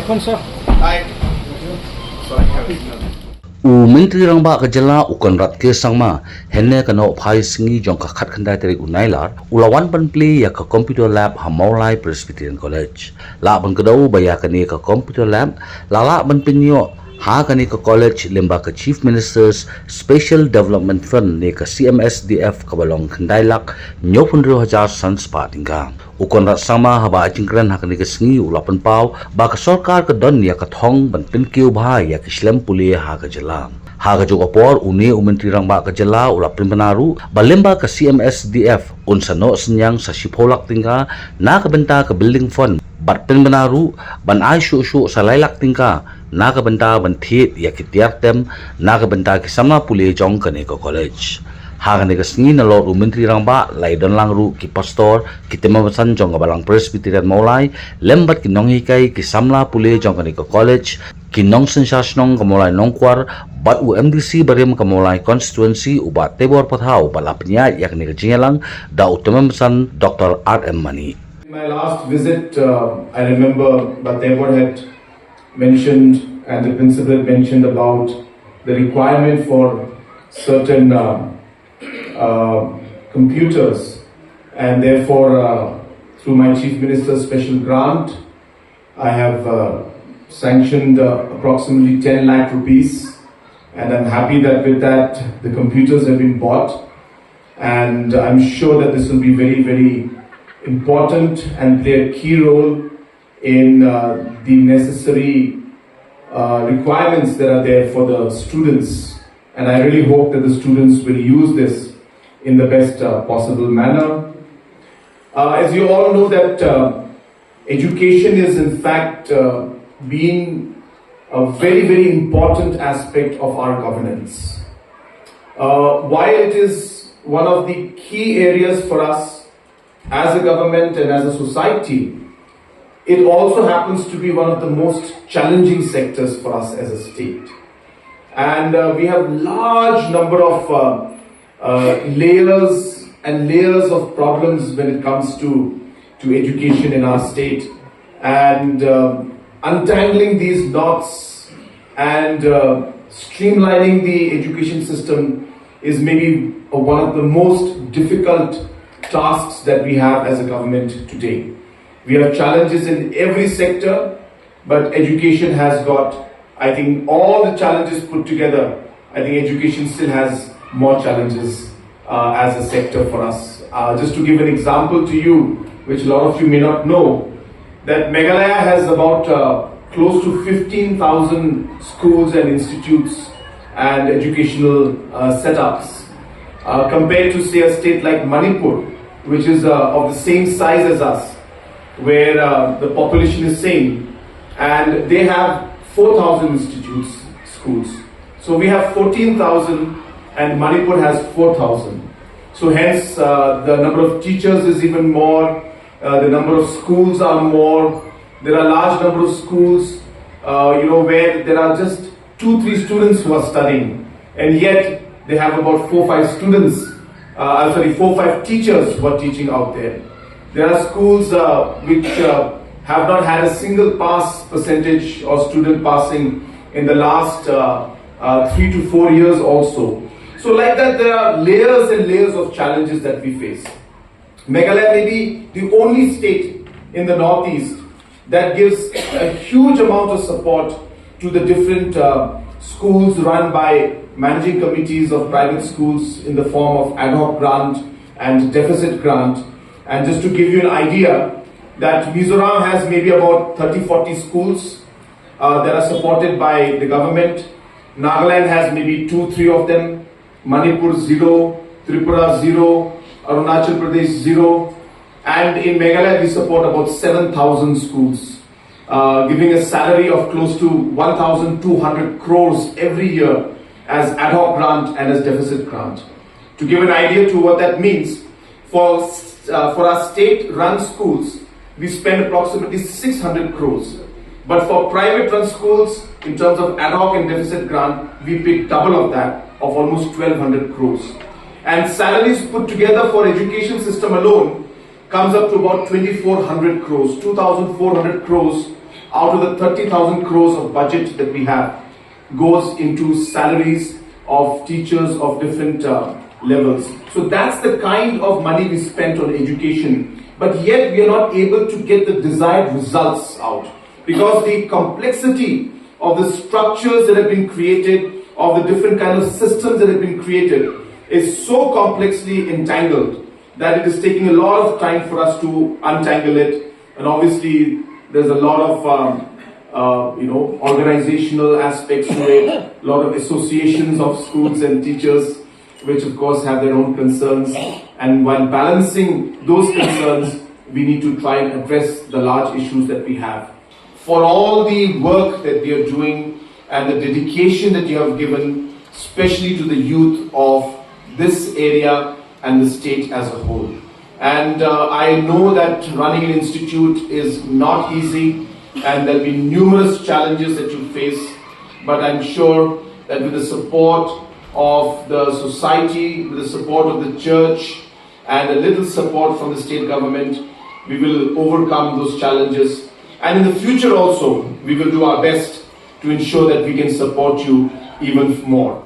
Welcome, sir. Hi. Sorry. Menteri Rangba Kajala Ukonrat ke sangma henne kano phai singi jong ka khat khandai teri unailar ulawan ban pli ya ka computer lab ha Mawlai Presbyterian College la ban kadau baya kani ka computer lab lala ban pinyo ha kani ka college Lyngba ka Chief Minister's Special Development Fund ne ka CMSDF ka balong khandai lak 9,000 sans pa tingka Ukonrat sama haba jingkran ha kani ka singi ulapan pau ba ka sarkar ka don ya ka thong ban pinkiu bha ya ka Islam puli ha ka jala Haga juga por uni Menteri Rangba ka jala ulapin penaru Lyngba ka CMSDF unsano senyang sa sipolak tingka na kabenta ka building fund bat pen penaru ban ai shu sa lailak tingka na kabenta ban thiet ya kitiak tem na kabenta ki sama puli jong kane ka college Haga ne ka singi na Lord Menteri Rangba lai don lang ru ki pastor ki temasan jong ka balang Presbyterian Mawlai lembat ki nong hikai ki samla puli jong kane ka college Kinong sensasnong kamulay nongkwar bat UMDC barim kamulay constituency ubat tebor pathau balapnya yak ni kajingalang da utamasan Dr. R.M. Mani. In my last visit, I remember Batebor had mentioned and the principal had mentioned about the requirement for certain computers, and therefore through my Chief Minister's special grant, I have sanctioned approximately 10 lakh rupees, and I'm happy that with that the computers have been bought, and I'm sure that this will be very, very important and play a key role in the necessary requirements that are there for the students, and I really hope that the students will use this in the best possible manner. As you all know that education is in fact being a very, very important aspect of our governance. While it is one of the key areas for us as a government and as a society, it also happens to be one of the most challenging sectors for us as a state. And we have large number of layers and layers of problems when it comes to education in our state. And untangling these knots and streamlining the education system is maybe one of the most difficult tasks that we have as a government today. We have challenges in every sector, but education has got, I think, all the challenges put together. I think education still has more challenges as a sector for us. Just to give an example to you, which a lot of you may not know, that Meghalaya has about close to 15,000 schools and institutes and educational setups, compared to say a state like Manipur, which is of the same size as us, where the population is same, and they have 4,000 institutes, schools. So we have 14,000 and Manipur has 4,000. So hence the number of teachers is even more. The number of schools are more. There are large number of schools, where there are just 2-3 students who are studying, and yet they have about 4-5 students. 4-5 teachers who are teaching out there. There are schools which have not had a single pass percentage or student passing in the last 3 to 4 years also. So like that, there are layers and layers of challenges that we face. Meghalaya may be the only state in the northeast that gives a huge amount of support to the different schools run by managing committees of private schools in the form of ad hoc grant and deficit grant. And just to give you an idea, that Mizoram has maybe about 30-40 schools that are supported by the government. Nagaland has maybe 2-3 of them. Manipur 0, Tripura 0, Arunachal Pradesh 0, and in Meghalaya we support about 7,000 schools, giving a salary of close to 1,200 crores every year as ad hoc grant and as deficit grant. To give an idea to what that means, for our state-run schools, we spend approximately 600 crores. But for private-run schools, in terms of ad hoc and deficit grant, we pay double of that, of almost 1,200 crores. And salaries put together for education system alone comes up to about 2,400 crores, 2,400 crores out of the 30,000 crores of budget that we have goes into salaries of teachers of different levels. So that's the kind of money we spent on education, but yet we are not able to get the desired results out because the complexity of the structures that have been created, of the different kind of systems that have been created is so complexly entangled that it is taking a lot of time for us to untangle it. And obviously there's a lot of organizational aspects to it, a lot of associations of schools and teachers which of course have their own concerns, and while balancing those concerns we need to try and address the large issues that we have. For all the work that we are doing and the dedication that you have given, especially to the youth of this area and the state as a whole. And I know that running an institute is not easy and there will be numerous challenges that you face, but I'm sure that with the support of the society, with the support of the church and a little support from the state government, we will overcome those challenges. And in the future also, we will do our best to ensure that we can support you even more.